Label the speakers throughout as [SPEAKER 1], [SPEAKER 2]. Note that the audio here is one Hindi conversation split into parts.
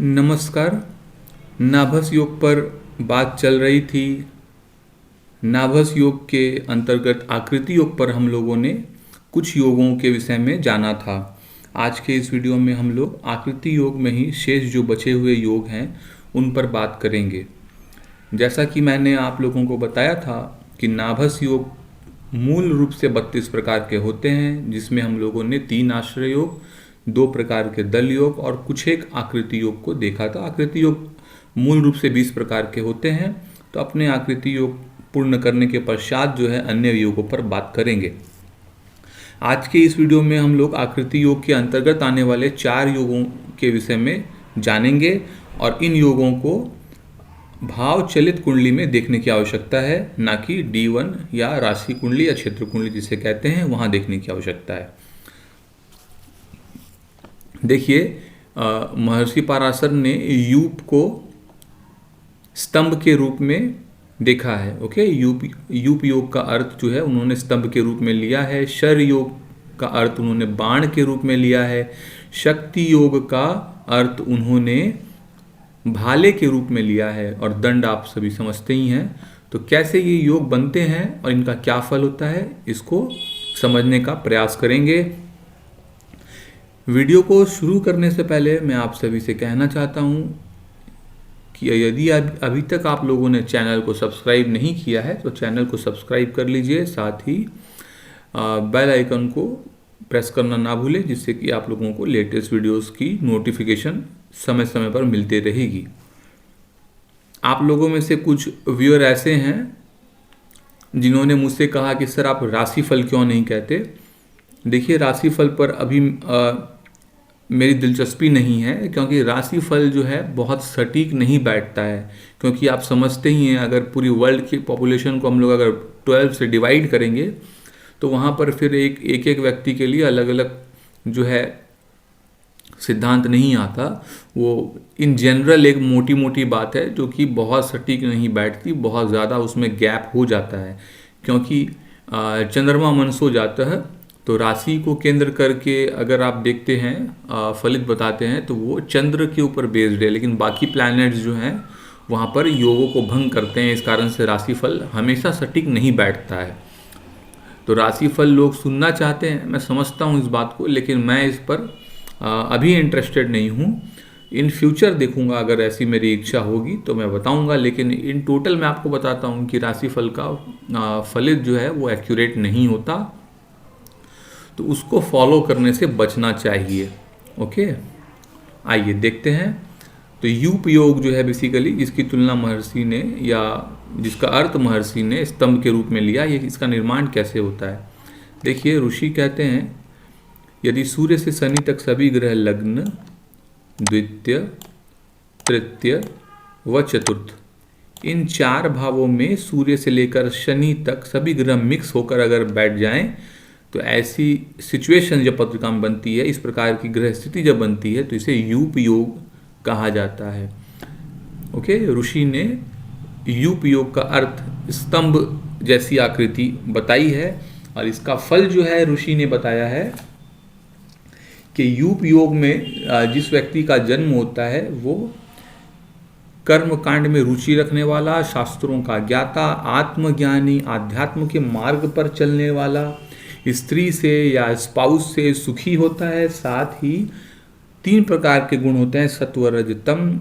[SPEAKER 1] नमस्कार। नाभस योग पर बात चल रही थी। नाभस योग के अंतर्गत आकृति योग पर हम लोगों ने कुछ योगों के विषय में जाना था। आज के इस वीडियो में हम लोग आकृति योग में ही शेष जो बचे हुए योग हैं उन पर बात करेंगे। जैसा कि मैंने आप लोगों को बताया था कि नाभस योग मूल रूप से 32 प्रकार के होते हैं, जिसमें हम लोगों ने 3 आश्रय योग, 2 प्रकार के दल योग और कुछ एक आकृति योग को देखा था। आकृति योग मूल रूप से 20 प्रकार के होते हैं। तो अपने आकृति योग पूर्ण करने के पश्चात जो है अन्य योगों पर बात करेंगे। आज के इस वीडियो में हम लोग आकृति योग के अंतर्गत आने वाले 4 योगों के विषय में जानेंगे और इन योगों को भाव चलित कुंडली में देखने की आवश्यकता है, ना कि D1 या राशि कुंडली या क्षेत्र कुंडली जिसे कहते हैं वहां देखने की आवश्यकता है। देखिए, महर्षि पराशर ने यूप को स्तंभ के रूप में देखा है। ओके, यूप योग का अर्थ जो है उन्होंने स्तंभ के रूप में लिया है। शर योग का अर्थ उन्होंने बाण के रूप में लिया है। शक्ति योग का अर्थ उन्होंने भाले के रूप में लिया है और दंड आप सभी समझते ही हैं। तो कैसे ये योग बनते हैं और इनका क्या फल होता है, इसको समझने का प्रयास करेंगे। वीडियो को शुरू करने से पहले मैं आप सभी से कहना चाहता हूं कि यदि अभी तक आप लोगों ने चैनल को सब्सक्राइब नहीं किया है तो चैनल को सब्सक्राइब कर लीजिए, साथ ही बेल आइकन को प्रेस करना ना भूलें, जिससे कि आप लोगों को लेटेस्ट वीडियोस की नोटिफिकेशन समय समय पर मिलती रहेगी। आप लोगों में से कुछ व्यूअर ऐसे हैं जिन्होंने मुझसे कहा कि सर आप राशिफल क्यों नहीं कहते। देखिए, राशिफल पर अभी मेरी दिलचस्पी नहीं है, क्योंकि राशिफल जो है बहुत सटीक नहीं बैठता है। क्योंकि आप समझते ही हैं, अगर पूरी वर्ल्ड की पॉपुलेशन को हम लोग अगर 12 से डिवाइड करेंगे तो वहाँ पर फिर एक व्यक्ति के लिए अलग अलग जो है सिद्धांत नहीं आता। वो इन जनरल एक मोटी मोटी बात है जो कि बहुत सटीक नहीं बैठती, बहुत ज़्यादा उसमें गैप हो जाता है। क्योंकि चंद्रमा मनस हो जाता है, तो राशि को केंद्र करके अगर आप देखते हैं फलित बताते हैं तो वो चंद्र के ऊपर बेस्ड है, लेकिन बाकी प्लैनेट्स जो हैं वहाँ पर योगों को भंग करते हैं। इस कारण से राशिफल हमेशा सटीक नहीं बैठता है। तो राशिफल लोग सुनना चाहते हैं, मैं समझता हूँ इस बात को, लेकिन मैं इस पर अभी इंटरेस्टेड नहीं हूँ। इन फ्यूचर देखूंगा, अगर ऐसी मेरी इच्छा होगी तो मैं बताऊंगा। लेकिन इन टोटल मैं आपको बताता हूँ कि राशिफल का फलित जो है वो एक्यूरेट नहीं होता, तो उसको फॉलो करने से बचना चाहिए। ओके, आइए देखते हैं। तो यूप योग जो है बेसिकली जिसकी तुलना महर्षि ने या जिसका अर्थ महर्षि ने स्तंभ के रूप में लिया, ये इसका निर्माण कैसे होता है। देखिए, ऋषि कहते हैं यदि सूर्य से शनि तक सभी ग्रह लग्न, द्वितीय, तृतीय व चतुर्थ, इन 4 भावों में सूर्य से लेकर शनि तक सभी ग्रह मिक्स होकर अगर बैठ जाएं तो ऐसी सिचुएशन जब पत्रिका में बनती है, इस प्रकार की ग्रह स्थिति जब बनती है, तो इसे यूप योग कहा जाता है। ओके, ऋषि ने यूप योग का अर्थ स्तंभ जैसी आकृति बताई है और इसका फल जो है ऋषि ने बताया है कि यूप योग में जिस व्यक्ति का जन्म होता है वो कर्म कांड में रुचि रखने वाला, शास्त्रों का ज्ञाता, आत्मज्ञानी, आध्यात्म के मार्ग पर चलने वाला, स्त्री से या स्पाउस से सुखी होता है। साथ ही 3 प्रकार के गुण होते हैं, सत्व, रज, तम।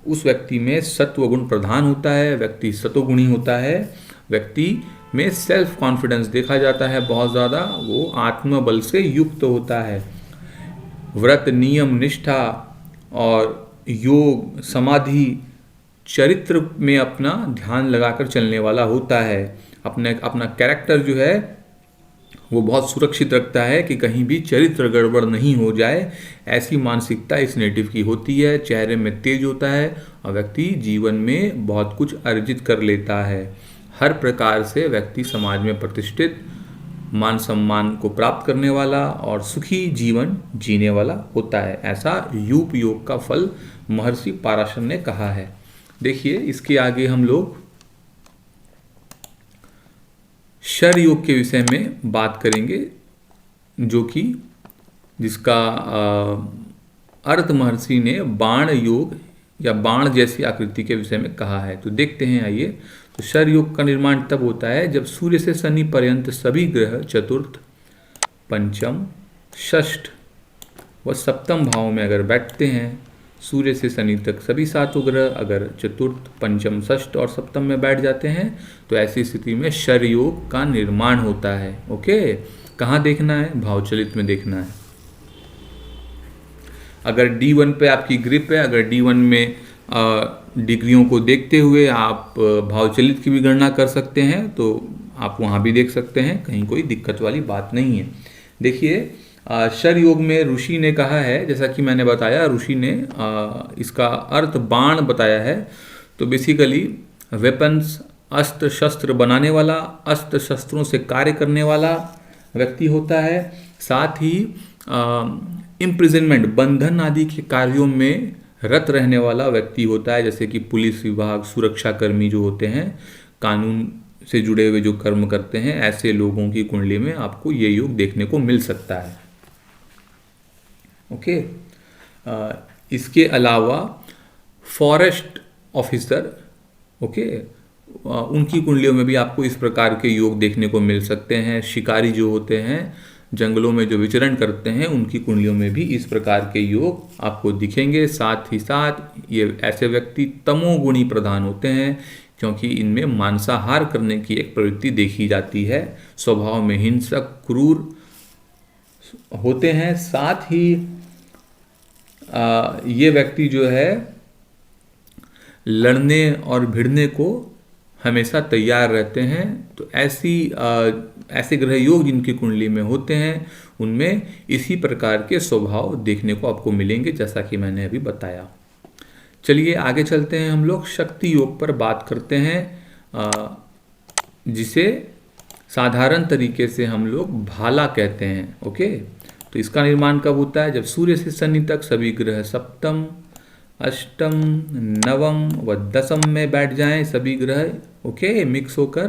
[SPEAKER 1] उस व्यक्ति में सत्व गुण प्रधान होता है, व्यक्ति सतोगुणी होता है। व्यक्ति में सेल्फ कॉन्फिडेंस देखा जाता है बहुत ज़्यादा, वो आत्मबल से युक्त होता है। व्रत, नियम, निष्ठा और योग, समाधि, चरित्र में अपना ध्यान लगाकर चलने वाला होता है। अपना कैरेक्टर जो है वो बहुत सुरक्षित रखता है कि कहीं भी चरित्र गड़बड़ नहीं हो जाए, ऐसी मानसिकता इस नेटिव की होती है। चेहरे में तेज होता है और व्यक्ति जीवन में बहुत कुछ अर्जित कर लेता है। हर प्रकार से व्यक्ति समाज में प्रतिष्ठित, मान सम्मान को प्राप्त करने वाला और सुखी जीवन जीने वाला होता है। ऐसा यूप योग का फल महर्षि पराशर ने कहा है। देखिए, इसके आगे हम लोग शर योग के विषय में बात करेंगे, जो कि जिसका अर्थ महर्षि ने बाण योग या बाण जैसी आकृति के विषय में कहा है। तो देखते हैं, आइए। तो शर योग का निर्माण तब होता है जब सूर्य से शनि पर्यंत सभी ग्रह चतुर्थ, पंचम, षष्ठ व सप्तम भाव में अगर बैठते हैं। सूर्य से शनि तक सभी सातों ग्रह अगर चतुर्थ, पंचम, षष्ठ और सप्तम में बैठ जाते हैं तो ऐसी स्थिति में शर योग का निर्माण होता है। ओके, कहाँ देखना है? भावचलित में देखना है। अगर D1 पे आपकी ग्रिप है, अगर D1 में डिग्रियों को देखते हुए आप भावचलित की भी गणना कर सकते हैं तो आप वहाँ भी देख सकते हैं, कहीं कोई दिक्कत वाली बात नहीं है। देखिए, शर योग में ऋषि ने कहा है, जैसा कि मैंने बताया, ऋषि ने इसका अर्थ बाण बताया है। तो बेसिकली वेपन्स, अस्त्र शस्त्र बनाने वाला, अस्त्र शस्त्रों से कार्य करने वाला व्यक्ति होता है। साथ ही इम्प्रिजनमेंट, बंधन आदि के कार्यों में रत रहने वाला व्यक्ति होता है, जैसे कि पुलिस विभाग, सुरक्षा कर्मी जो होते हैं, कानून से जुड़े हुए जो कर्म करते हैं, ऐसे लोगों की कुंडली में आपको ये योग देखने को मिल सकता है। ओके, इसके अलावा फॉरेस्ट ऑफिसर, ओके, उनकी कुंडलियों में भी आपको इस प्रकार के योग देखने को मिल सकते हैं। शिकारी जो होते हैं, जंगलों में जो विचरण करते हैं, उनकी कुंडलियों में भी इस प्रकार के योग आपको दिखेंगे। साथ ही साथ ये ऐसे व्यक्ति तमोगुणी प्रधान होते हैं, क्योंकि इनमें मांसाहार करने की एक प्रवृत्ति देखी जाती है। स्वभाव में हिंसक, क्रूर होते हैं। साथ ही ये व्यक्ति जो है लड़ने और भिड़ने को हमेशा तैयार रहते हैं। तो ऐसे ग्रह योग जिनकी कुंडली में होते हैं उनमें इसी प्रकार के स्वभाव देखने को आपको मिलेंगे, जैसा कि मैंने अभी बताया। चलिए आगे चलते हैं, हम लोग शक्ति योग पर बात करते हैं, जिसे साधारण तरीके से हम लोग भाला कहते हैं। ओके, तो इसका निर्माण कब होता है? जब सूर्य से शनि तक सभी ग्रह सप्तम, अष्टम, नवम व दसम में बैठ जाएं सभी ग्रह, ओके, मिक्स होकर।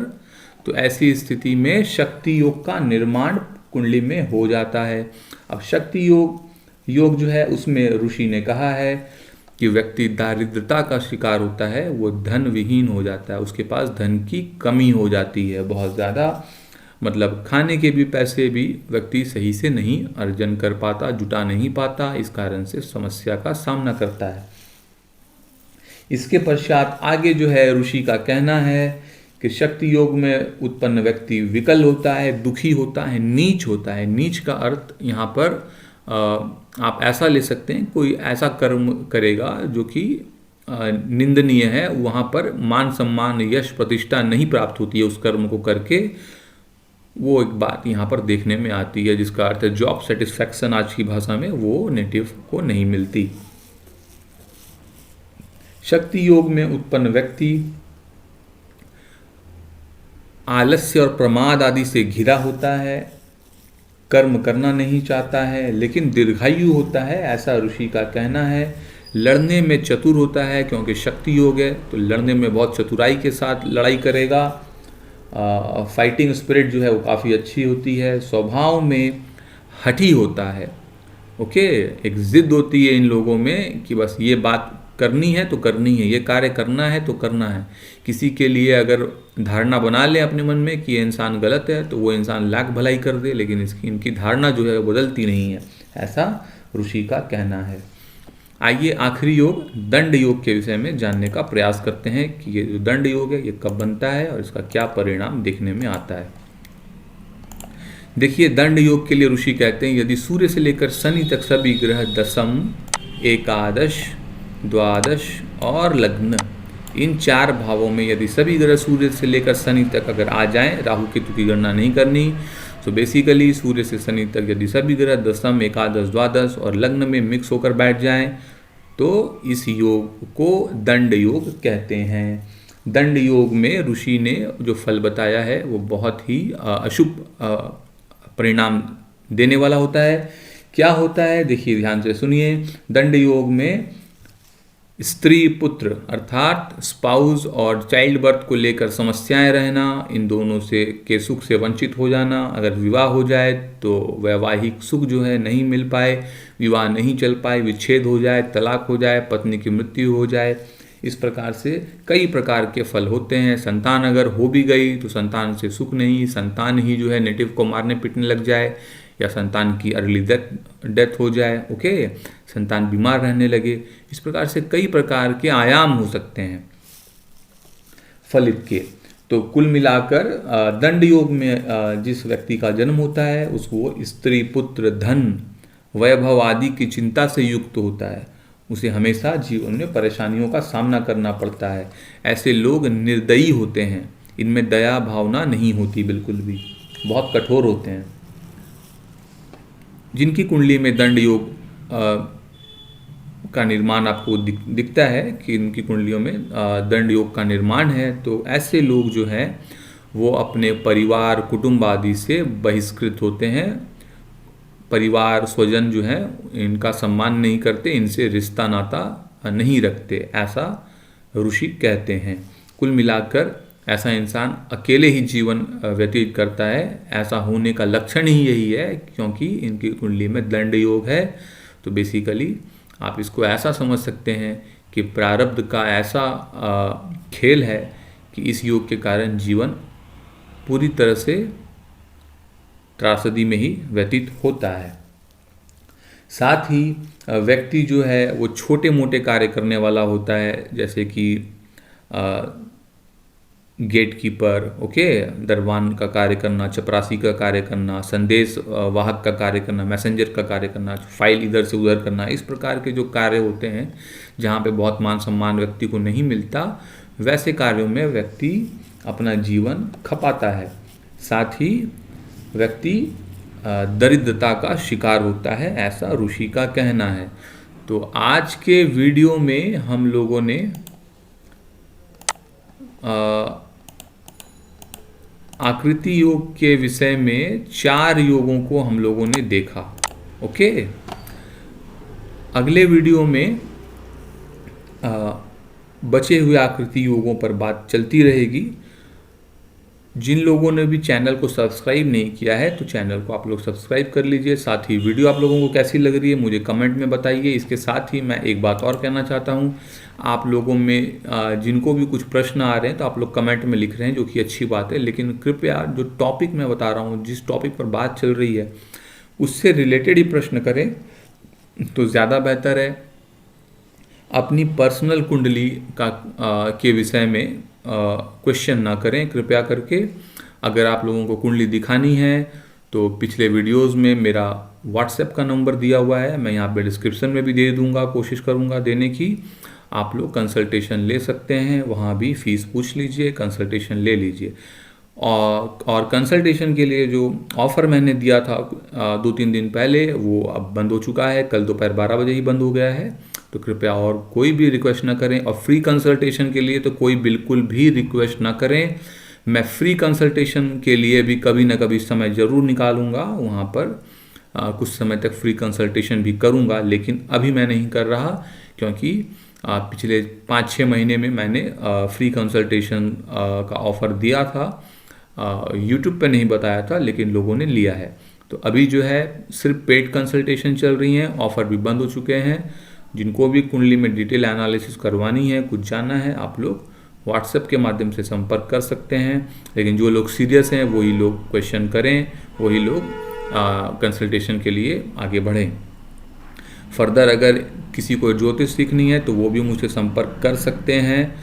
[SPEAKER 1] तो ऐसी स्थिति में शक्ति योग का निर्माण कुंडली में हो जाता है। अब शक्ति योग जो है उसमें ऋषि ने कहा है कि व्यक्ति दारिद्रता का शिकार होता है, वो धन विहीन हो जाता है, उसके पास धन की कमी हो जाती है बहुत ज़्यादा, मतलब खाने के भी पैसे भी व्यक्ति सही से नहीं अर्जन कर पाता, जुटा नहीं पाता, इस कारण से समस्या का सामना करता है। इसके पश्चात आगे जो है ऋषि का कहना है कि शक्ति योग में उत्पन्न व्यक्ति विकल होता है, दुखी होता है, नीच होता है। नीच का अर्थ यहाँ पर आप ऐसा ले सकते हैं, कोई ऐसा कर्म करेगा जो कि निंदनीय है, वहाँ पर मान सम्मान, यश, प्रतिष्ठा नहीं प्राप्त होती है उस कर्म को करके। वो एक बात यहाँ पर देखने में आती है, जिसका अर्थ है जॉब सेटिस्फैक्शन आज की भाषा में, वो नेटिव को नहीं मिलती। शक्ति योग में उत्पन्न व्यक्ति आलस्य और प्रमाद आदि से घिरा होता है, कर्म करना नहीं चाहता है, लेकिन दीर्घायु होता है, ऐसा ऋषि का कहना है। लड़ने में चतुर होता है, क्योंकि शक्ति योग है तो लड़ने में बहुत चतुराई के साथ लड़ाई करेगा। फाइटिंग स्पिरिट जो है वो काफ़ी अच्छी होती है। स्वभाव में हठी होता है, ओके, एक जिद होती है इन लोगों में कि बस ये बात करनी है तो करनी है, ये कार्य करना है तो करना है। किसी के लिए अगर धारणा बना ले अपने मन में कि ये इंसान गलत है तो वो इंसान लाख भलाई कर दे, लेकिन इनकी धारणा जो है बदलती नहीं है, ऐसा ऋषि का कहना है। आइए आखिरी योग दंड योग के विषय में जानने का प्रयास करते हैं कि ये जो दंड योग है ये कब बनता है और इसका क्या परिणाम देखने में आता है। देखिए, दंड योग के लिए ऋषि कहते हैं यदि सूर्य से लेकर शनि तक सभी ग्रह दशम, एकादश, द्वादश और लग्न, इन 4 भावों में यदि सभी ग्रह सूर्य से लेकर शनि तक अगर आ जाएं, राहु केतु की गणना नहीं करनी, तो बेसिकली सूर्य से शनि तक यदि सभी ग्रह दशम, एकादश, द्वादश और लग्न में मिक्स होकर बैठ जाएं तो इस योग को दंड योग कहते हैं। दंड योग में ऋषि ने जो फल बताया है वो बहुत ही अशुभ परिणाम देने वाला होता है। क्या होता है देखिए, ध्यान से सुनिए। दंड योग में स्त्री पुत्र अर्थात स्पाउस और चाइल्ड बर्थ को लेकर समस्याएं रहना, इन दोनों से के सुख से वंचित हो जाना, अगर विवाह हो जाए तो वैवाहिक सुख जो है नहीं मिल पाए, विवाह नहीं चल पाए, विच्छेद हो जाए, तलाक हो जाए, पत्नी की मृत्यु हो जाए, इस प्रकार से कई प्रकार के फल होते हैं। संतान अगर हो भी गई तो संतान से सुख नहीं, संतान ही जो है नेटिव को मारने पीटने लग जाए, या संतान की अर्ली डेथ हो जाए, ओके, संतान बीमार रहने लगे। इस प्रकार से कई प्रकार के आयाम हो सकते हैं फलित के। तो कुल मिलाकर दंड योग में जिस व्यक्ति का जन्म होता है उसको स्त्री पुत्र धन वैभव आदि की चिंता से युक्त होता है, उसे हमेशा जीवन में परेशानियों का सामना करना पड़ता है। ऐसे लोग निर्दयी होते हैं, इनमें दया भावना नहीं होती बिल्कुल भी, बहुत कठोर होते हैं। जिनकी कुंडली में दंड योग का निर्माण आपको दिखता है कि इनकी कुंडलियों में दंड योग का निर्माण है, तो ऐसे लोग जो हैं वो अपने परिवार कुटुंब आदि से बहिष्कृत होते हैं। परिवार स्वजन जो है इनका सम्मान नहीं करते, इनसे रिश्ता नाता नहीं रखते, ऐसा ऋषि कहते हैं। कुल मिलाकर ऐसा इंसान अकेले ही जीवन व्यतीत करता है। ऐसा होने का लक्षण ही यही है क्योंकि इनकी कुंडली में दंड योग है। तो बेसिकली आप इसको ऐसा समझ सकते हैं कि प्रारब्ध का ऐसा खेल है कि इस योग के कारण जीवन पूरी तरह से त्रासदी में ही व्यतीत होता है। साथ ही व्यक्ति जो है वो छोटे मोटे कार्य करने वाला होता है, जैसे कि गेट कीपर, ओके, दरबान का कार्य करना, चपरासी का कार्य करना, संदेश वाहक का कार्य करना, मैसेंजर का कार्य करना, फाइल इधर से उधर करना, इस प्रकार के जो कार्य होते हैं जहाँ पे बहुत मान सम्मान व्यक्ति को नहीं मिलता, वैसे कार्यों में व्यक्ति अपना जीवन खपाता है। साथ ही व्यक्ति दरिद्रता का शिकार होता है, ऐसा ऋषि का कहना है। तो आज के वीडियो में हम लोगों ने आकृति योग के विषय में 4 योगों को हम लोगों ने देखा, ओके। अगले वीडियो में बचे हुए आकृति योगों पर बात चलती रहेगी। जिन लोगों ने भी चैनल को सब्सक्राइब नहीं किया है तो चैनल को आप लोग सब्सक्राइब कर लीजिए। साथ ही वीडियो आप लोगों को कैसी लग रही है मुझे कमेंट में बताइए। इसके साथ ही मैं एक बात और कहना चाहता हूँ, आप लोगों में जिनको भी कुछ प्रश्न आ रहे हैं तो आप लोग कमेंट में लिख रहे हैं, जो कि अच्छी बात है, लेकिन कृपया जो टॉपिक मैं बता रहा हूँ, जिस टॉपिक पर बात चल रही है उससे रिलेटेड ही प्रश्न करें तो ज़्यादा बेहतर है। अपनी पर्सनल कुंडली का के विषय में क्वेश्चन ना करें कृपया करके। अगर आप लोगों को कुंडली दिखानी है तो पिछले वीडियोस में मेरा व्हाट्सएप का नंबर दिया हुआ है, मैं यहाँ पे डिस्क्रिप्शन में भी दे दूंगा, कोशिश करूँगा देने की। आप लोग कंसल्टेशन ले सकते हैं, वहाँ भी फीस पूछ लीजिए, कंसल्टेशन ले लीजिए। और कंसल्टेशन के लिए जो ऑफ़र मैंने दिया था 2-3 दिन पहले, वो अब बंद हो चुका है, कल दोपहर 12 बजे ही बंद हो गया है। तो कृपया और कोई भी रिक्वेस्ट ना करें। और फ्री कंसल्टेशन के लिए तो कोई बिल्कुल भी रिक्वेस्ट ना करें। मैं फ्री कंसल्टेशन के लिए भी कभी ना कभी समय ज़रूर निकालूंगा, वहाँ पर कुछ समय तक फ्री कंसल्टेशन भी करूँगा, लेकिन अभी मैं नहीं कर रहा क्योंकि पिछले 5-6 महीने में मैंने फ्री कंसल्टेशन का ऑफ़र दिया था, यूट्यूब पे नहीं बताया था, लेकिन लोगों ने लिया है। तो अभी जो है सिर्फ पेड कंसल्टेशन चल रही हैं, ऑफ़र भी बंद हो चुके हैं। जिनको भी कुंडली में डिटेल एनालिसिस करवानी है, कुछ जानना है, आप लोग व्हाट्सएप के माध्यम से संपर्क कर सकते हैं। लेकिन जो लोग सीरियस हैं वही लोग क्वेश्चन करें, वही लोग कंसल्टेशन के लिए आगे बढ़ें। फर्दर अगर किसी को ज्योतिष सीखनी है तो वो भी मुझसे संपर्क कर सकते हैं,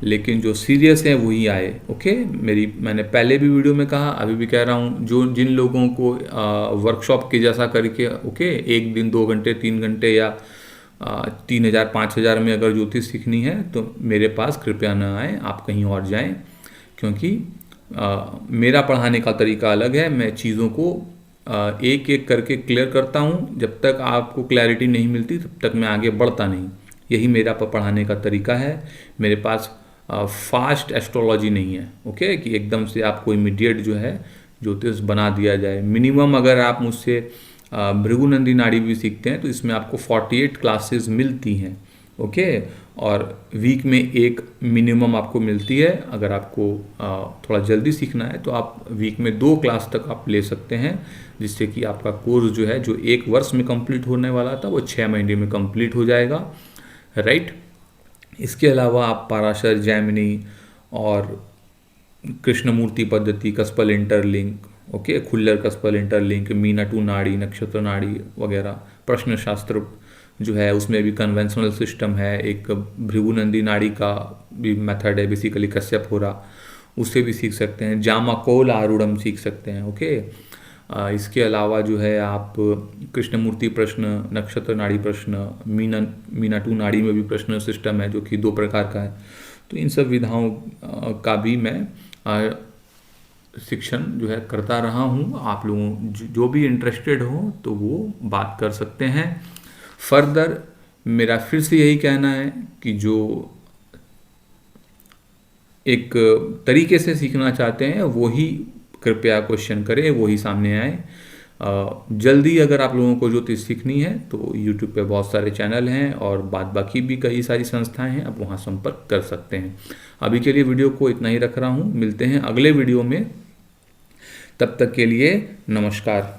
[SPEAKER 1] लेकिन जो सीरियस है वही आए, ओके। मैंने पहले भी वीडियो में कहा, अभी भी कह रहा हूँ, जिन लोगों को वर्कशॉप के जैसा करके, ओके, 1 दिन 2 घंटे 3 घंटे या 3000-5000 में अगर ज्योतिष सीखनी है तो मेरे पास कृपया न आए, आप कहीं और जाएं, क्योंकि मेरा पढ़ाने का तरीका अलग है। मैं चीज़ों को एक एक करके क्लियर करता हूं। जब तक आपको क्लैरिटी नहीं मिलती तब तक मैं आगे बढ़ता नहीं। यही मेरा पढ़ाने का तरीका है। मेरे पास फास्ट एस्ट्रोलॉजी नहीं है, ओके, कि एकदम से आपको इमीडिएट जो है ज्योतिष बना दिया जाए। मिनिमम अगर आप मुझसे भृगुनंदी नाड़ी भी सीखते हैं तो इसमें आपको 48 क्लासेस मिलती हैं, ओके। और वीक में एक मिनिमम आपको मिलती है। अगर आपको थोड़ा जल्दी सीखना है तो आप वीक में 2 क्लास तक आप ले सकते हैं, जिससे कि आपका कोर्स जो है, जो 1 वर्ष में कंप्लीट होने वाला था, वो 6 महीने में कंप्लीट हो जाएगा, राइट। इसके अलावा आप पराशर, जैमिनी और Krishnamurti Paddhati, cuspal interlink, okay, Khullar cuspal interlink, Meena to Nadi, Nakshatra नाड़ी वगैरह, प्रश्न शास्त्र जो है उसमें भी कन्वेंशनल सिस्टम है। एक भृगुनंदी नाड़ी का भी मेथड है, बेसिकली कश्यप हो रहा, उससे भी सीख सकते हैं। जामाकोल आरूढ़म सीख सकते हैं, ओके। इसके अलावा जो है आप कृष्णमूर्ति प्रश्न, नक्षत्र नाड़ी प्रश्न, मीना टू नाड़ी में भी प्रश्न सिस्टम है जो कि 2 प्रकार का है। तो इन सब विधाओं का भी मैं शिक्षण जो है करता रहा हूँ। आप लोगों जो भी इंटरेस्टेड हो तो वो बात कर सकते हैं। फर्दर मेरा फिर से यही कहना है कि जो एक तरीके से सीखना चाहते हैं वो ही कृपया क्वेश्चन करें, वो ही सामने आए। जल्दी अगर आप लोगों को जो सीखनी है तो यूट्यूब पे बहुत सारे चैनल हैं और बाकी भी कई सारी संस्थाएं हैं, आप वहाँ संपर्क कर सकते हैं। अभी के लिए वीडियो को इतना ही रख रहा हूँ, मिलते हैं अगले वीडियो में, तब तक के लिए नमस्कार।